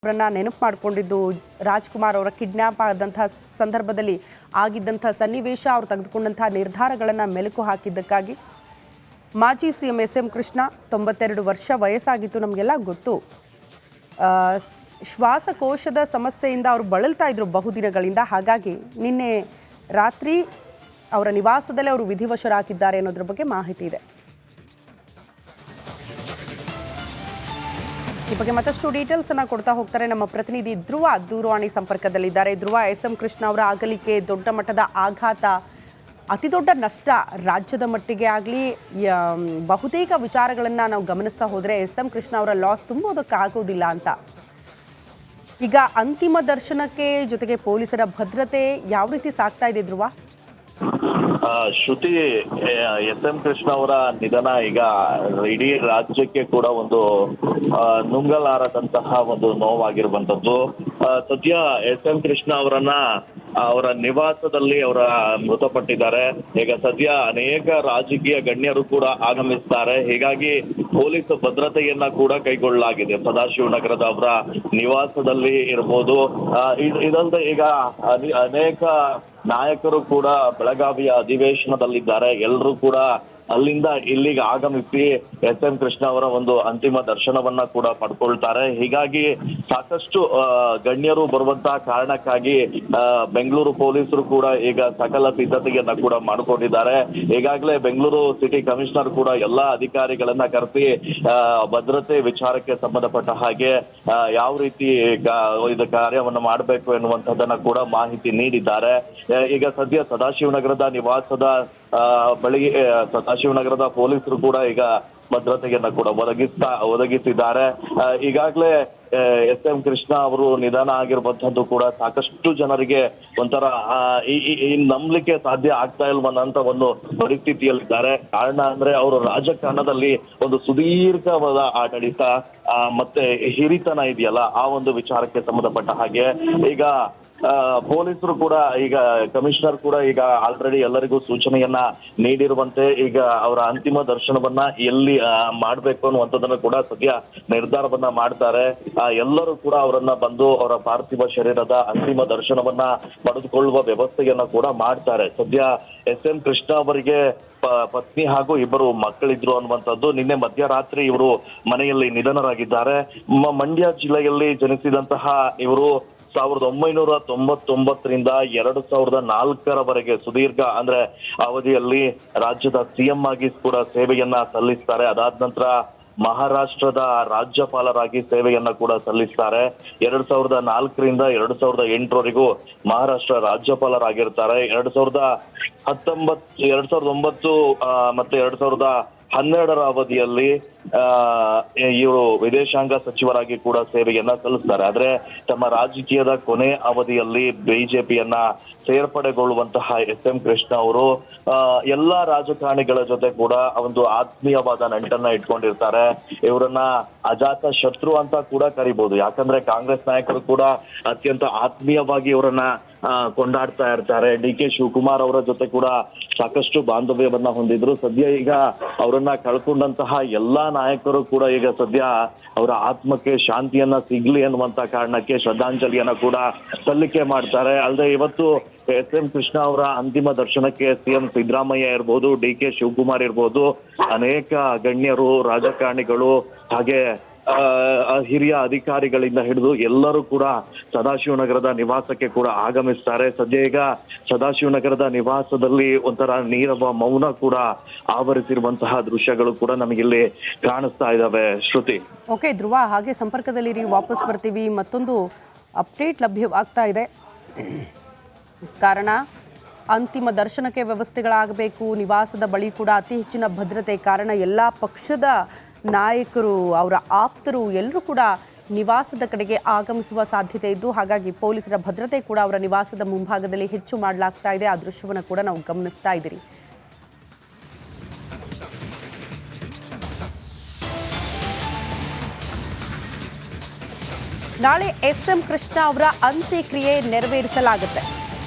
ಅವರನ್ನ ನೆನಪು ಮಾಡಿಕೊಂಡಿದ್ದು ರಾಜ್ಕುಮಾರ್ ಅವರ ಕಿಡ್ನಾಪ್ ಆದಂತಹ ಸಂದರ್ಭದಲ್ಲಿ ಆಗಿದ್ದಂತಹ ಸನ್ನಿವೇಶ ಅವರು ತೆಗೆದುಕೊಂಡಂತಹ ನಿರ್ಧಾರಗಳನ್ನು ಮೆಲುಕು ಹಾಕಿದ್ದಕ್ಕಾಗಿ ಮಾಜಿ ಸಿಎಂ ಎಸ್.ಎಂ. ಕೃಷ್ಣ 92 ವರ್ಷ ವಯಸ್ಸಾಗಿತ್ತು. ನಮಗೆಲ್ಲ ಗೊತ್ತು. ಶ್ವಾಸಕೋಶದ ಸಮಸ್ಯೆಯಿಂದ ಅವರು ಬಳಲ್ತಾ ಇದ್ರು ಬಹುದಿನಗಳಿಂದ. ಹಾಗಾಗಿ ನಿನ್ನೆ ರಾತ್ರಿ ಅವರ ನಿವಾಸದಲ್ಲೇ ಅವರು ವಿಧಿವಶರಾಗಿದ್ದಾರೆ ಅನ್ನೋದ್ರ ಬಗ್ಗೆ ಮಾಹಿತಿ ಇದೆ. ಈ ಬಗ್ಗೆ ಮತ್ತಷ್ಟು ಡೀಟೇಲ್ಸ್ ಅನ್ನ ಕೊಡ್ತಾ ಹೋಗ್ತಾರೆ ನಮ್ಮ ಪ್ರತಿನಿಧಿ ಧ್ರುವ ದೂರವಾಣಿ ಸಂಪರ್ಕದಲ್ಲಿದ್ದಾರೆ. ಧ್ರುವ, ಎಸ್.ಎಂ. ಕೃಷ್ಣ ಅವರ ಅಗಲಿಕೆ ದೊಡ್ಡ ಮಟ್ಟದ ಆಘಾತ, ಅತಿ ದೊಡ್ಡ ನಷ್ಟ ರಾಜ್ಯದ ಮಟ್ಟಿಗೆ ಆಗಲಿ. ಬಹುತೇಕ ವಿಚಾರಗಳನ್ನು ನಾವು ಗಮನಿಸ್ತಾ ಹೋದರೆ ಎಸ್.ಎಂ. ಕೃಷ್ಣ ಅವರ ಲಾಸ್ ತುಂಬೋದಕ್ಕಾಗೋದಿಲ್ಲ ಅಂತ. ಈಗ ಅಂತಿಮ ದರ್ಶನಕ್ಕೆ ಜೊತೆಗೆ ಪೊಲೀಸರ ಭದ್ರತೆ ಯಾವ ರೀತಿ ಸಾಗ್ತಾ ಇದೆ ಧ್ರುವ? ಶ್ರುತಿ, ಎಸ್.ಎಂ. ಕೃಷ್ಣ ಅವರ ನಿಧನ ಈಗ ಇಡೀ ರಾಜ್ಯಕ್ಕೆ ಕೂಡ ಒಂದು ನುಂಗಲಾರದಂತಹ ಒಂದು ನೋವಾಗಿರುವಂತದ್ದು. ಸದ್ಯ ಎಸ್.ಎಂ. ಕೃಷ್ಣ ಅವರ ನಿವಾಸದಲ್ಲಿ ಅವರ ಮೃತಪಟ್ಟಿದ್ದಾರೆ. ಈಗ ಸದ್ಯ ಅನೇಕ ರಾಜಕೀಯ ಗಣ್ಯರು ಕೂಡ ಆಗಮಿಸ್ತಾರೆ. ಹೀಗಾಗಿ ಪೊಲೀಸ್ ಭದ್ರತೆಯನ್ನ ಕೂಡ ಕೈಗೊಳ್ಳಲಾಗಿದೆ ಸದಾಶಿವನಗರದ ಅವರ ನಿವಾಸದಲ್ಲಿ ಇರ್ಬೋದು. ಇದಲ್ಲದೆ ಈಗ ಅನೇಕ ನಾಯಕರು ಕೂಡ ಬೆಳಗಾವಿಯ ಅಧಿವೇಶನದಲ್ಲಿದ್ದಾರೆ. ಎಲ್ಲರೂ ಕೂಡ ಅಲ್ಲಿಂದ ಇಲ್ಲಿಗೆ ಆಗಮಿಸಿ ಎಸ್.ಎಂ. ಕೃಷ್ಣ ಅವರ ಒಂದು ಅಂತಿಮ ದರ್ಶನವನ್ನ ಕೂಡ ಪಡ್ಕೊಳ್ತಾರೆ. ಹೀಗಾಗಿ ಸಾಕಷ್ಟು ಗಣ್ಯರು ಬರುವಂತಹ ಕಾರಣಕ್ಕಾಗಿ ಬೆಂಗಳೂರು ಪೊಲೀಸರು ಕೂಡ ಈಗ ಸಕಲ ಸಿದ್ಧತೆಯನ್ನ ಕೂಡ ಮಾಡಿಕೊಂಡಿದ್ದಾರೆ. ಈಗಾಗಲೇ ಬೆಂಗಳೂರು ಸಿಟಿ ಕಮಿಷನರ್ ಕೂಡ ಎಲ್ಲಾ ಅಧಿಕಾರಿಗಳನ್ನ ಕರೆಸಿ ಭದ್ರತೆ ವಿಚಾರಕ್ಕೆ ಸಂಬಂಧಪಟ್ಟ ಹಾಗೆ ಯಾವ ರೀತಿ ಇದು ಕಾರ್ಯವನ್ನು ಮಾಡಬೇಕು ಎನ್ನುವಂಥದ್ದನ್ನ ಕೂಡ ಮಾಹಿತಿ ನೀಡಿದ್ದಾರೆ. ಈಗ ಸದ್ಯ ಸದಾಶಿವನಗರದ ನಿವಾಸದ ಬಳಿ ಸದಾಶಿವನಗರದ ಪೊಲೀಸರು ಕೂಡ ಈಗ ಭದ್ರತೆಯನ್ನ ಕೂಡ ಒದಗಿಸಿದ್ದಾರೆ. ಈಗಾಗಲೇ ಎಸ್.ಎಂ. ಕೃಷ್ಣ ಅವರು ನಿಧನ ಆಗಿರುವಂತದ್ದು ಕೂಡ ಸಾಕಷ್ಟು ಜನರಿಗೆ ಒಂಥರ ನಂಬಲಿಕ್ಕೆ ಸಾಧ್ಯ ಆಗ್ತಾ ಇಲ್ವನ್ನಂತ ಒಂದು ಪರಿಸ್ಥಿತಿಯಲ್ಲಿದ್ದಾರೆ. ಕಾರಣ ಅಂದ್ರೆ ಅವರು ರಾಜಕಾರಣದಲ್ಲಿ ಒಂದು ಸುದೀರ್ಘವಾದ ಆಡಳಿತ ಮತ್ತೆ ಹಿರಿತನ ಇದೆಯಲ್ಲ, ಆ ಒಂದು ವಿಚಾರಕ್ಕೆ ಸಂಬಂಧಪಟ್ಟ ಹಾಗೆ ಈಗ ಪೊಲೀಸರು ಕೂಡ ಈಗ ಕಮಿಷನರ್ ಕೂಡ ಈಗ ಆಲ್ರೆಡಿ ಎಲ್ಲರಿಗೂ ಸೂಚನೆಯನ್ನ ನೀಡಿರುವಂತೆ ಈಗ ಅವರ ಅಂತಿಮ ದರ್ಶನವನ್ನ ಎಲ್ಲಿ ಮಾಡ್ಬೇಕು ಅನ್ನುವಂಥದ್ದನ್ನು ಕೂಡ ಸದ್ಯ ನಿರ್ಧಾರವನ್ನ ಮಾಡ್ತಾರೆ. ಎಲ್ಲರೂ ಕೂಡ ಅವರನ್ನ ಬಂದು ಅವರ ಪಾರ್ಥಿವ ಶರೀರದ ಅಂತಿಮ ದರ್ಶನವನ್ನ ಪಡೆದುಕೊಳ್ಳುವ ವ್ಯವಸ್ಥೆಯನ್ನ ಕೂಡ ಮಾಡ್ತಾರೆ. ಸದ್ಯ ಎಸ್.ಎಂ. ಕೃಷ್ಣ ಅವರಿಗೆ ಪತ್ನಿ ಹಾಗೂ ಇಬ್ಬರು ಮಕ್ಕಳಿದ್ರು ಅನ್ನುವಂಥದ್ದು. ನಿನ್ನೆ ಮಧ್ಯರಾತ್ರಿ ಇವರು ಮನೆಯಲ್ಲಿ ನಿಧನರಾಗಿದ್ದಾರೆ. ಮಂಡ್ಯ ಜಿಲ್ಲೆಯಲ್ಲಿ ಜನಿಸಿದಂತಹ ಇವರು 1999ರಿಂದ 2004ರವರೆಗೆ ಸುದೀರ್ಘ ಅಂದ್ರೆ ಅವಧಿಯಲ್ಲಿ ರಾಜ್ಯದ ಸಿಎಂ ಆಗಿ ಕೂಡ ಸೇವೆಯನ್ನ ಸಲ್ಲಿಸ್ತಾರೆ. ಅದಾದ ನಂತರ ಮಹಾರಾಷ್ಟ್ರದ ರಾಜ್ಯಪಾಲರಾಗಿ ಸೇವೆಯನ್ನ ಕೂಡ ಸಲ್ಲಿಸ್ತಾರೆ. 2004ರಿಂದ 2008ರವರೆಗೂ ಮಹಾರಾಷ್ಟ್ರ ರಾಜ್ಯಪಾಲರಾಗಿರ್ತಾರೆ. 2009 ಮತ್ತೆ 2012ರ ಅವಧಿಯಲ್ಲಿ ಇವರು ವಿದೇಶಾಂಗ ಸಚಿವರಾಗಿ ಕೂಡ ಸೇವೆಯನ್ನ ಸಲ್ಲಿಸ್ತಾರೆ. ಆದ್ರೆ ತಮ್ಮ ರಾಜಕೀಯದ ಕೊನೆ ಅವಧಿಯಲ್ಲಿ ಬಿಜೆಪಿಯನ್ನ ಸೇರ್ಪಡೆಗೊಳ್ಳುವಂತಹ ಎಸ್.ಎಂ. ಕೃಷ್ಣ ಅವರು ಎಲ್ಲಾ ರಾಜಕಾರಣಿಗಳ ಜೊತೆ ಕೂಡ ಒಂದು ಆತ್ಮೀಯವಾದ ನಂಟನ್ನ ಇಟ್ಕೊಂಡಿರ್ತಾರೆ. ಇವರನ್ನ ಅಜಾತ ಶತ್ರು ಅಂತ ಕೂಡ ಕರಿಬಹುದು. ಯಾಕಂದ್ರೆ ಕಾಂಗ್ರೆಸ್ ನಾಯಕರು ಕೂಡ ಅತ್ಯಂತ ಆತ್ಮೀಯವಾಗಿ ಇವರನ್ನ ಕೊಂಡಾಡ್ತಾ ಇರ್ತಾರೆ. ಡಿ.ಕೆ. ಶಿವಕುಮಾರ್ ಅವರ ಜೊತೆ ಕೂಡ ಸಾಕಷ್ಟು ಬಾಂಧವ್ಯವನ್ನ ಹೊಂದಿದ್ರು. ಸದ್ಯ ಈಗ ಅವರನ್ನ ಕಳ್ಕೊಂಡಂತಹ ಎಲ್ಲಾ ನಾಯಕರು ಕೂಡ ಈಗ ಸದ್ಯ ಅವರ ಆತ್ಮಕ್ಕೆ ಶಾಂತಿಯನ್ನ ಸಿಗ್ಲಿ ಅನ್ನುವಂತ ಕಾರಣಕ್ಕೆ ಶ್ರದ್ಧಾಂಜಲಿಯನ್ನ ಕೂಡ ಸಲ್ಲಿಕೆ ಮಾಡ್ತಾರೆ. ಅಲ್ಲದೆ ಇವತ್ತು ಎಸ್.ಎಂ. ಕೃಷ್ಣ ಅವರ ಅಂತಿಮ ದರ್ಶನಕ್ಕೆ ಸಿಎಂ ಸಿದ್ದರಾಮಯ್ಯ ಇರ್ಬೋದು, ಡಿ.ಕೆ. ಶಿವಕುಮಾರ್ ಇರ್ಬೋದು, ಅನೇಕ ಗಣ್ಯರು, ರಾಜಕಾರಣಿಗಳು ಹಾಗೆ ಹಿರಿಯ ಅಧಿಕಾರಿಗಳಿಂದ ಹಿಡಿದು ಎಲ್ಲರೂ ಕೂಡ ಸದಾಶಿವನಗರದ ನಿವಾಸಕ್ಕೆ ಕೂಡ ಆಗಮಿಸ್ತಾರೆ. ಸದ್ಯ ಈಗ ಸದಾಶಿವನಗರದ ನಿವಾಸದಲ್ಲಿ ಒಂಥರ ನೀರವ ಮೌನ ಕೂಡ ಆವರಿಸಿರುವಂತಹ ದೃಶ್ಯಗಳು ಕೂಡ ನಮಗಿಲ್ಲಿ ಕಾಣಿಸ್ತಾ ಇದ್ದಾವೆ. ಶ್ರುತಿ, ಓಕೆ ಧ್ರುವ, ಹಾಗೆ ಸಂಪರ್ಕದಲ್ಲಿ ವಾಪಸ್ ಬರ್ತೀವಿ. ಮತ್ತೊಂದು ಅಪ್ಡೇಟ್ ಲಭ್ಯವಾಗ್ತಾ ಇದೆ. ಕಾರಣ ಅಂತಿಮ ದರ್ಶನಕ್ಕೆ ವ್ಯವಸ್ಥೆಗಳಾಗಬೇಕು. ನಿವಾಸದ ಬಳಿ ಕೂಡ ಅತಿ ಹೆಚ್ಚಿನ ಭದ್ರತೆ. ಕಾರಣ ಎಲ್ಲ ಪಕ್ಷದ ನಾಯಕರು, ಅವರ ಆಪ್ತರು ಎಲ್ಲರೂ ಕೂಡ ನಿವಾಸದ ಕಡೆಗೆ ಆಗಮಿಸುವ ಸಾಧ್ಯತೆ ಇದ್ದು, ಹಾಗಾಗಿ ಪೊಲೀಸರ ಭದ್ರತೆ ಕೂಡ ಅವರ ನಿವಾಸದ ಮುಂಭಾಗದಲ್ಲಿ ಹೆಚ್ಚು ಮಾಡಲಾಗ್ತಾ ಇದೆ. ಆ ದೃಶ್ಯವನ್ನು ಕೂಡ ನಾವು ಗಮನಿಸ್ತಾ ಇದ್ದೀರಿ. ನಾಳೆ ಎಸ್.ಎಂ. ಕೃಷ್ಣ ಅವರ ಅಂತ್ಯಕ್ರಿಯೆ ನೆರವೇರಿಸಲಾಗುತ್ತೆ.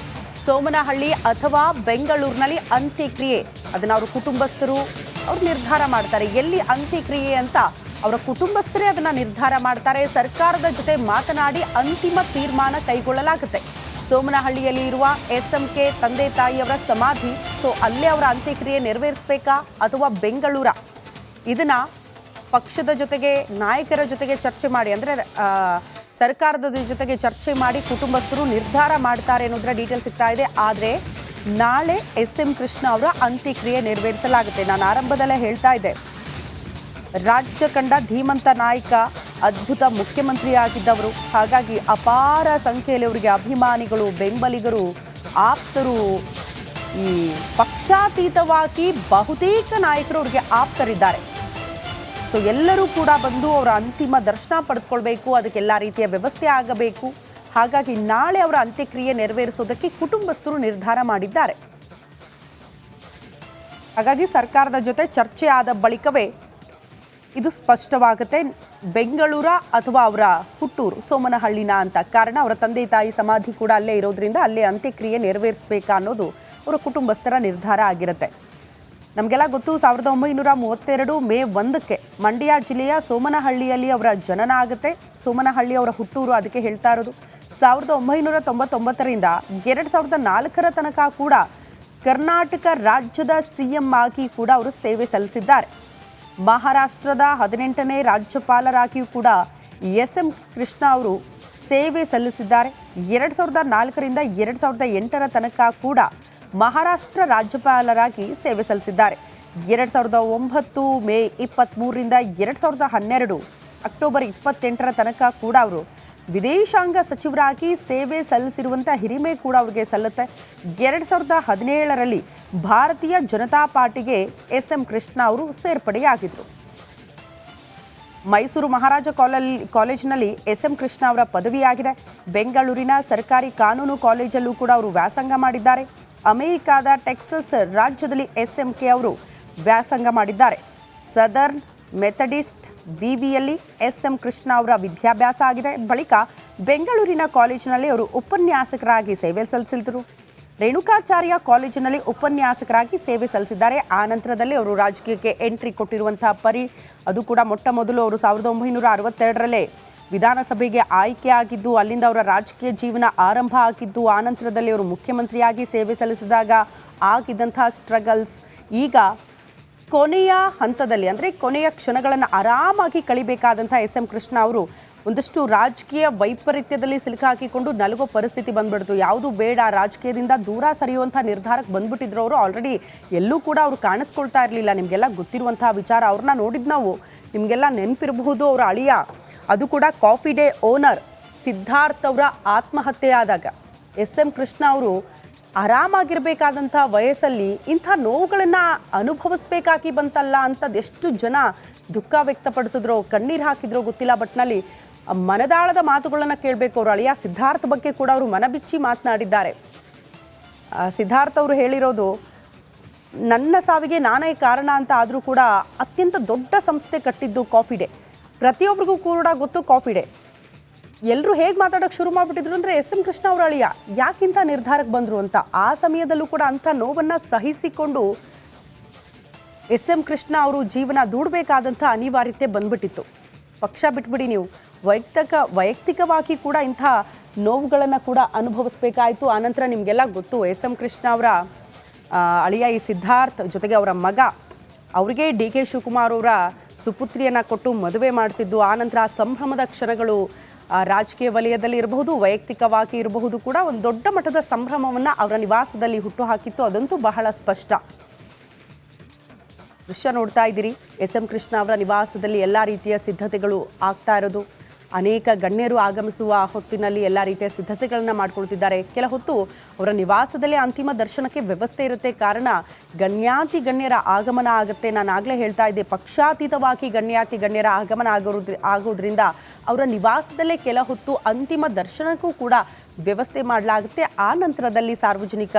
ಸೋಮನಹಳ್ಳಿ ಅಥವಾ ಬೆಂಗಳೂರಿನಲ್ಲಿ ಅಂತ್ಯಕ್ರಿಯೆ, ಅದನ್ನು ಅವರು ಕುಟುಂಬಸ್ಥರು ಅವ್ರು ನಿರ್ಧಾರ ಮಾಡ್ತಾರೆ. ಎಲ್ಲಿ ಅಂತ್ಯಕ್ರಿಯೆ ಅಂತ ಅವರ ಕುಟುಂಬಸ್ಥರೇ ಅದನ್ನ ನಿರ್ಧಾರ ಮಾಡ್ತಾರೆ. ಸರ್ಕಾರದ ಜೊತೆ ಮಾತನಾಡಿ ಅಂತಿಮ ತೀರ್ಮಾನ ಕೈಗೊಳ್ಳಲಾಗುತ್ತೆ. ಸೋಮನಹಳ್ಳಿಯಲ್ಲಿ ಇರುವ SMK ತಂದೆ ತಾಯಿಯವರ ಸಮಾಧಿ, ಸೊ ಅಲ್ಲೇ ಅವರ ಅಂತ್ಯಕ್ರಿಯೆ ನೆರವೇರಿಸಬೇಕಾ ಅಥವಾ ಬೆಂಗಳೂರ, ಇದನ್ನ ಪಕ್ಷದ ಜೊತೆಗೆ ನಾಯಕರ ಜೊತೆಗೆ ಚರ್ಚೆ ಮಾಡಿ, ಅಂದರೆ ಸರ್ಕಾರದ ಜೊತೆಗೆ ಚರ್ಚೆ ಮಾಡಿ ಕುಟುಂಬಸ್ಥರು ನಿರ್ಧಾರ ಮಾಡ್ತಾರೆ ಅನ್ನೋದ್ರ ಡೀಟೇಲ್ ಸಿಗ್ತಾ ಇದೆ. ಆದರೆ ನಾಳೆ SM ಕೃಷ್ಣ ಅವರ ಅಂತ್ಯಕ್ರಿಯೆ ನೆರವೇರಿಸಲಾಗುತ್ತೆ. ನಾನು ಆರಂಭದಲ್ಲೇ ಹೇಳ್ತಾ ಇದ್ದೆ, ರಾಜ್ಯ ಕಂಡ ಧೀಮಂತ ನಾಯಕ, ಅದ್ಭುತ ಮುಖ್ಯಮಂತ್ರಿ ಆಗಿದ್ದವರು. ಹಾಗಾಗಿ ಅಪಾರ ಸಂಖ್ಯೆಯಲ್ಲಿ ಅವರಿಗೆ ಅಭಿಮಾನಿಗಳು, ಬೆಂಬಲಿಗರು, ಆಪ್ತರು, ಈ ಪಕ್ಷಾತೀತವಾಗಿ ಬಹುತೇಕ ನಾಯಕರು ಅವರಿಗೆ ಆಪ್ತರಿದ್ದಾರೆ. ಸೊ ಎಲ್ಲರೂ ಕೂಡ ಬಂದು ಅವರ ಅಂತಿಮ ದರ್ಶನ ಪಡೆದುಕೊಳ್ಬೇಕು, ಅದಕ್ಕೆಲ್ಲ ರೀತಿಯ ವ್ಯವಸ್ಥೆ ಆಗಬೇಕು. ಹಾಗಾಗಿ ನಾಳೆ ಅವರ ಅಂತ್ಯಕ್ರಿಯೆ ನೆರವೇರಿಸೋದಕ್ಕೆ ಕುಟುಂಬಸ್ಥರು ನಿರ್ಧಾರ ಮಾಡಿದ್ದಾರೆ. ಹಾಗಾಗಿ ಸರ್ಕಾರದ ಜೊತೆ ಚರ್ಚೆ ಆದ ಬಳಿಕವೇ ಇದು ಸ್ಪಷ್ಟವಾಗುತ್ತೆ, ಬೆಂಗಳೂರ ಅಥವಾ ಅವರ ಹುಟ್ಟೂರು ಸೋಮನಹಳ್ಳಿನ ಅಂತ. ಕಾರಣ ಅವರ ತಂದೆ ತಾಯಿ ಸಮಾಧಿ ಕೂಡ ಅಲ್ಲೇ ಇರೋದ್ರಿಂದ ಅಲ್ಲೇ ಅಂತ್ಯಕ್ರಿಯೆ ನೆರವೇರಿಸಬೇಕಾ ಅನ್ನೋದು ಅವರ ಕುಟುಂಬಸ್ಥರ ನಿರ್ಧಾರ ಆಗಿರುತ್ತೆ. ನಮಗೆಲ್ಲ ಗೊತ್ತು, 1932 ಮೇ 1ಕ್ಕೆ ಮಂಡ್ಯ ಜಿಲ್ಲೆಯ ಸೋಮನಹಳ್ಳಿಯಲ್ಲಿ ಅವರ ಜನನ ಆಗುತ್ತೆ. ಸೋಮನಹಳ್ಳಿ ಅವರ ಹುಟ್ಟೂರು, ಅದಕ್ಕೆ ಹೇಳ್ತಾ ಇರೋದು. 1999ರಿಂದ 2004 ತನಕ ಕೂಡ ಕರ್ನಾಟಕ ರಾಜ್ಯದ CM ಆಗಿ ಕೂಡ ಅವರು ಸೇವೆ ಸಲ್ಲಿಸಿದ್ದಾರೆ. ಮಹಾರಾಷ್ಟ್ರದ 18ನೇ ರಾಜ್ಯಪಾಲರಾಗಿಯೂ ಕೂಡ SM ಕೃಷ್ಣ ಅವರು ಸೇವೆ ಸಲ್ಲಿಸಿದ್ದಾರೆ. 2004ರಿಂದ 2008 ತನಕ ಕೂಡ ಮಹಾರಾಷ್ಟ್ರ ರಾಜ್ಯಪಾಲರಾಗಿ ಸೇವೆ ಸಲ್ಲಿಸಿದ್ದಾರೆ. 2009 ಮೇ 23ರಿಂದ 2012 ಅಕ್ಟೋಬರ್ 28 ತನಕ ಕೂಡ ಅವರು ವಿದೇಶಾಂಗ ಸಚಿವರಾಗಿ ಸೇವೆ ಸಲ್ಲಿಸಿರುವಂಥ ಹಿರಿಮೆ ಕೂಡ ಅವರಿಗೆ ಸಲ್ಲುತ್ತೆ. 2017ರಲ್ಲಿ ಭಾರತೀಯ ಜನತಾ ಪಾರ್ಟಿಗೆ SM ಕೃಷ್ಣ ಅವರು ಸೇರ್ಪಡೆಯಾಗಿದ್ದರು. ಮೈಸೂರು ಮಹಾರಾಜ ಕಾಲೇಜಿನಲ್ಲಿ SM ಕೃಷ್ಣ ಅವರ ಪದವಿಯಾಗಿದೆ. ಬೆಂಗಳೂರಿನ ಸರ್ಕಾರಿ ಕಾನೂನು ಕಾಲೇಜಲ್ಲೂ ಕೂಡ ಅವರು ವ್ಯಾಸಂಗ ಮಾಡಿದ್ದಾರೆ. ಅಮೆರಿಕಾದ ಟೆಕ್ಸಸ್ ರಾಜ್ಯದಲ್ಲಿ SMK ಅವರು ವ್ಯಾಸಂಗ ಮಾಡಿದ್ದಾರೆ. ಸದರ್ನ್ ಮೆಥಡಿಸ್ಟ್ ವಿವಿಯಲ್ಲಿ SM ಕೃಷ್ಣ ಅವರ ವಿದ್ಯಾಭ್ಯಾಸ ಆಗಿದೆ. ಬಳಿಕ ಬೆಂಗಳೂರಿನ ಕಾಲೇಜಿನಲ್ಲಿ ಅವರು ಉಪನ್ಯಾಸಕರಾಗಿ ಸೇವೆ ಸಲ್ಲಿಸಿದರು. ರೇಣುಕಾಚಾರ್ಯ ಕಾಲೇಜಿನಲ್ಲಿ ಉಪನ್ಯಾಸಕರಾಗಿ ಸೇವೆ ಸಲ್ಲಿಸಿದ್ದಾರೆ. ಆ ನಂತರದಲ್ಲಿ ಅವರು ರಾಜಕೀಯಕ್ಕೆ ಎಂಟ್ರಿ ಕೊಟ್ಟಿರುವಂತಹ ಅದು ಕೂಡ ಮೊಟ್ಟ ಮೊದಲು ಅವರು 1962ರಲ್ಲೇ ವಿಧಾನಸಭೆಗೆ ಆಯ್ಕೆ ಆಗಿದ್ದು, ಅಲ್ಲಿಂದ ಅವರ ರಾಜಕೀಯ ಜೀವನ ಆರಂಭ ಆಗಿದ್ದು. ಆ ನಂತರದಲ್ಲಿ ಅವರು ಮುಖ್ಯಮಂತ್ರಿಯಾಗಿ ಸೇವೆ ಸಲ್ಲಿಸಿದಾಗ ಆಗಿದ್ದಂತಹ ಸ್ಟ್ರಗಲ್ಸ್ ಈಗ ಕೊನೆಯ ಹಂತದಲ್ಲಿ, ಅಂದರೆ ಕೊನೆಯ ಕ್ಷಣಗಳನ್ನು ಆರಾಮಾಗಿ ಕಳಿಬೇಕಾದಂಥ SM ಕೃಷ್ಣ ಅವರು ಒಂದಷ್ಟು ರಾಜಕೀಯ ವೈಪರೀತ್ಯದಲ್ಲಿ ಸಿಲುಕಾಕಿಕೊಂಡು ನಲಗೋ ಪರಿಸ್ಥಿತಿ ಬಂದ್ಬಿಡ್ತು. ಯಾವುದು ಬೇಡ, ರಾಜಕೀಯದಿಂದ ದೂರ ಸರಿಯುವಂಥ ನಿರ್ಧಾರಕ್ಕೆ ಬಂದ್ಬಿಟ್ಟಿದ್ರು ಅವರು. ಆಲ್ರೆಡಿ ಎಲ್ಲೂ ಕೂಡ ಅವರು ಕಾಣಿಸ್ಕೊಳ್ತಾ ಇರಲಿಲ್ಲ. ನಿಮಗೆಲ್ಲ ಗೊತ್ತಿರುವಂತಹ ವಿಚಾರ. ಅವ್ರನ್ನ ನೋಡಿದ್ ನಾವು, ನಿಮಗೆಲ್ಲ ನೆನಪಿರಬಹುದು, ಅವರ ಅಳಿಯ, ಅದು ಕೂಡ ಕಾಫಿ ಡೇ ಓನರ್ ಸಿದ್ಧಾರ್ಥ್ ಅವರ ಆತ್ಮಹತ್ಯೆ ಆದಾಗ SM ಕೃಷ್ಣ ಅವರು ಆರಾಮಾಗಿರ್ಬೇಕಾದಂಥ ವಯಸ್ಸಲ್ಲಿ ಇಂಥ ನೋವುಗಳನ್ನು ಅನುಭವಿಸ್ಬೇಕಾಗಿ ಬಂತಲ್ಲ ಅಂತದ್ದು ಎಷ್ಟು ಜನ ದುಃಖ ವ್ಯಕ್ತಪಡಿಸಿದ್ರು, ಕಣ್ಣೀರು ಹಾಕಿದ್ರು ಗೊತ್ತಿಲ್ಲ. ಬಟ್ನಲ್ಲಿ ಮನದಾಳದ ಮಾತುಗಳನ್ನು ಕೇಳಬೇಕು. ಅವರು ಅಳಿಯ ಸಿದ್ಧಾರ್ಥ್ ಬಗ್ಗೆ ಕೂಡ ಅವರು ಮನಬಿಚ್ಚಿ ಮಾತನಾಡಿದ್ದಾರೆ. ಸಿದ್ಧಾರ್ಥ್ ಅವರು ಹೇಳಿರೋದು, ನನ್ನ ಸಾವಿಗೆ ನಾನೇ ಕಾರಣ ಅಂತ ಆದರೂ ಕೂಡ ಅತ್ಯಂತ ದೊಡ್ಡ ಸಂಸ್ಥೆ ಕಟ್ಟಿದ್ದು ಕಾಫಿ ಡೇ. ಪ್ರತಿಯೊಬ್ಬರಿಗೂ ಕೂಡ ಗೊತ್ತು ಕಾಫಿ ಡೇ. ಎಲ್ಲರೂ ಹೇಗೆ ಮಾತಾಡೋಕ್ಕೆ ಶುರು ಮಾಡಿಬಿಟ್ಟಿದ್ರು ಅಂದರೆ SM ಕೃಷ್ಣ ಅವರ ಅಳಿಯ ಯಾಕಿಂತ ನಿರ್ಧಾರಕ್ಕೆ ಬಂದರು ಅಂತ. ಆ ಸಮಯದಲ್ಲೂ ಕೂಡ ಅಂಥ ನೋವನ್ನು ಸಹಿಸಿಕೊಂಡು SM ಕೃಷ್ಣ ಅವರು ಜೀವನ ದೂಡಬೇಕಾದಂಥ ಅನಿವಾರ್ಯತೆ ಬಂದ್ಬಿಟ್ಟಿತ್ತು. ಪಕ್ಷ ಬಿಟ್ಬಿಡಿ, ನೀವು ವೈಯಕ್ತಿಕವಾಗಿ ಕೂಡ ಇಂಥ ನೋವುಗಳನ್ನು ಕೂಡ ಅನುಭವಿಸ್ಬೇಕಾಯಿತು. ಆನಂತರ ನಿಮಗೆಲ್ಲ ಗೊತ್ತು, SM ಕೃಷ್ಣ ಅವರ ಅಳಿಯ ಈ ಸಿದ್ಧಾರ್ಥ್ ಜೊತೆಗೆ ಅವರ ಮಗ, ಅವರಿಗೆ DK ಶಿವಕುಮಾರ್ ಅವರ ಸುಪುತ್ರಿಯನ್ನು ಕೊಟ್ಟು ಮದುವೆ ಮಾಡಿಸಿದ್ದು. ಆನಂತರ ಆ ಸಂಭ್ರಮದ ಕ್ಷಣಗಳು ರಾಜಕೀಯ ವಲಯದಲ್ಲಿ ಇರಬಹುದು, ವೈಯಕ್ತಿಕವಾಗಿ ಇರಬಹುದು ಕೂಡ ಒಂದು ದೊಡ್ಡ ಮಟ್ಟದ ಸಂಭ್ರಮವನ್ನು ಅವರ ನಿವಾಸದಲ್ಲಿ ಹುಟ್ಟುಹಾಕಿತ್ತು. ಅದಂತೂ ಬಹಳ ಸ್ಪಷ್ಟ. ದೃಶ್ಯ ನೋಡ್ತಾ ಇದ್ದೀರಿ, SM ಕೃಷ್ಣ ಅವರ ನಿವಾಸದಲ್ಲಿ ಎಲ್ಲ ರೀತಿಯ ಸಿದ್ಧತೆಗಳು ಆಗ್ತಾ ಇರೋದು. ಅನೇಕ ಗಣ್ಯರು ಆಗಮಿಸುವ ಹೊತ್ತಿನಲ್ಲಿ ಎಲ್ಲ ರೀತಿಯ ಸಿದ್ಧತೆಗಳನ್ನು ಮಾಡ್ಕೊಳ್ತಿದ್ದಾರೆ. ಕೆಲ ಹೊತ್ತು ಅವರ ನಿವಾಸದಲ್ಲೇ ಅಂತಿಮ ದರ್ಶನಕ್ಕೆ ವ್ಯವಸ್ಥೆ ಇರುತ್ತೆ. ಕಾರಣ ಗಣ್ಯರ ಆಗಮನ ಆಗುತ್ತೆ. ನಾನು ಆಗಲೇ ಹೇಳ್ತಾ ಇದ್ದೆ, ಪಕ್ಷಾತೀತವಾಗಿ ಗಣ್ಯರ ಆಗಮನ ಆಗೋದ್ರಿಂದ ಅವರ ನಿವಾಸದಲ್ಲೇ ಕೆಲ ಹೊತ್ತು ಅಂತಿಮ ದರ್ಶನಕ್ಕೂ ಕೂಡ ವ್ಯವಸ್ಥೆ ಮಾಡಲಾಗುತ್ತೆ. ಆ ನಂತರದಲ್ಲಿ ಸಾರ್ವಜನಿಕ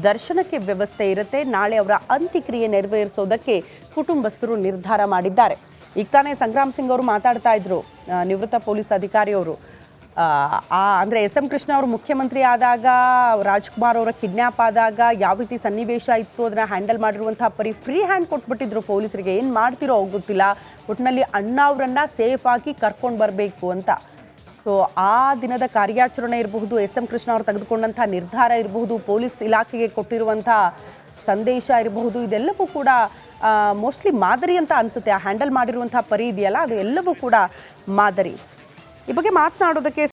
ದರ್ಶನಕ್ಕೆ ವ್ಯವಸ್ಥೆ ಇರುತ್ತೆ. ನಾಳೆ ಅವರ ಅಂತ್ಯಕ್ರಿಯೆ ನೆರವೇರಿಸೋದಕ್ಕೆ ಕುಟುಂಬಸ್ಥರು ನಿರ್ಧಾರ ಮಾಡಿದ್ದಾರೆ. ಈಗ ತಾನೇ ಸಂಗ್ರಾಮ್ ಸಿಂಗ್ ಅವರು ಮಾತಾಡ್ತಾ ಇದ್ರು, ನಿವೃತ್ತ ಪೊಲೀಸ್ ಅಧಿಕಾರಿಯವರು. ಅಂದರೆ ಎಸ್ ಎಂ ಕೃಷ್ಣ ಅವರು ಮುಖ್ಯಮಂತ್ರಿ ಆದಾಗ ರಾಜ್ಕುಮಾರ್ ಅವರ ಕಿಡ್ನ್ಯಾಪ್ ಆದಾಗ ಯಾವ ರೀತಿ ಸನ್ನಿವೇಶ ಇತ್ತು ಅದನ್ನು ಹ್ಯಾಂಡಲ್ ಮಾಡಿರುವಂತಹ ಪರಿ ಫ್ರೀ ಹ್ಯಾಂಡ್ ಕೊಟ್ಬಿಟ್ಟಿದ್ರು ಪೊಲೀಸರಿಗೆ. ಏನು ಮಾಡ್ತಿರೋ ಗೊತ್ತಿಲ್ಲ, ಒಟ್ಟಿನಲ್ಲಿ ಅಣ್ಣ ಅವರನ್ನು ಸೇಫ್ ಆಗಿ ಕರ್ಕೊಂಡು ಬರಬೇಕು ಅಂತ. ಸೊ ಆ ದಿನದ ಕಾರ್ಯಾಚರಣೆ ಇರಬಹುದು, ಎಸ್ ಎಂ ಕೃಷ್ಣ ಅವರು ತೆಗೆದುಕೊಂಡಂಥ ನಿರ್ಧಾರ ಇರಬಹುದು, ಪೊಲೀಸ್ ಇಲಾಖೆಗೆ ಕೊಟ್ಟಿರುವಂಥ ಸಂದೇಶ ಇರಬಹುದು, ಇದೆಲ್ಲವೂ ಕೂಡ ಮೋಸ್ಟ್ಲಿ ಮಾದರಿ ಅಂತ ಅನಿಸುತ್ತೆ. ಆ ಹ್ಯಾಂಡಲ್ ಮಾಡಿರುವಂಥ ಪರಿ ಇದೆಯಲ್ಲ, ಅದು ಎಲ್ಲವೂ ಕೂಡ ಮಾದರಿ. ಈ ಬಗ್ಗೆ ಮಾತನಾಡೋದಕ್ಕೆ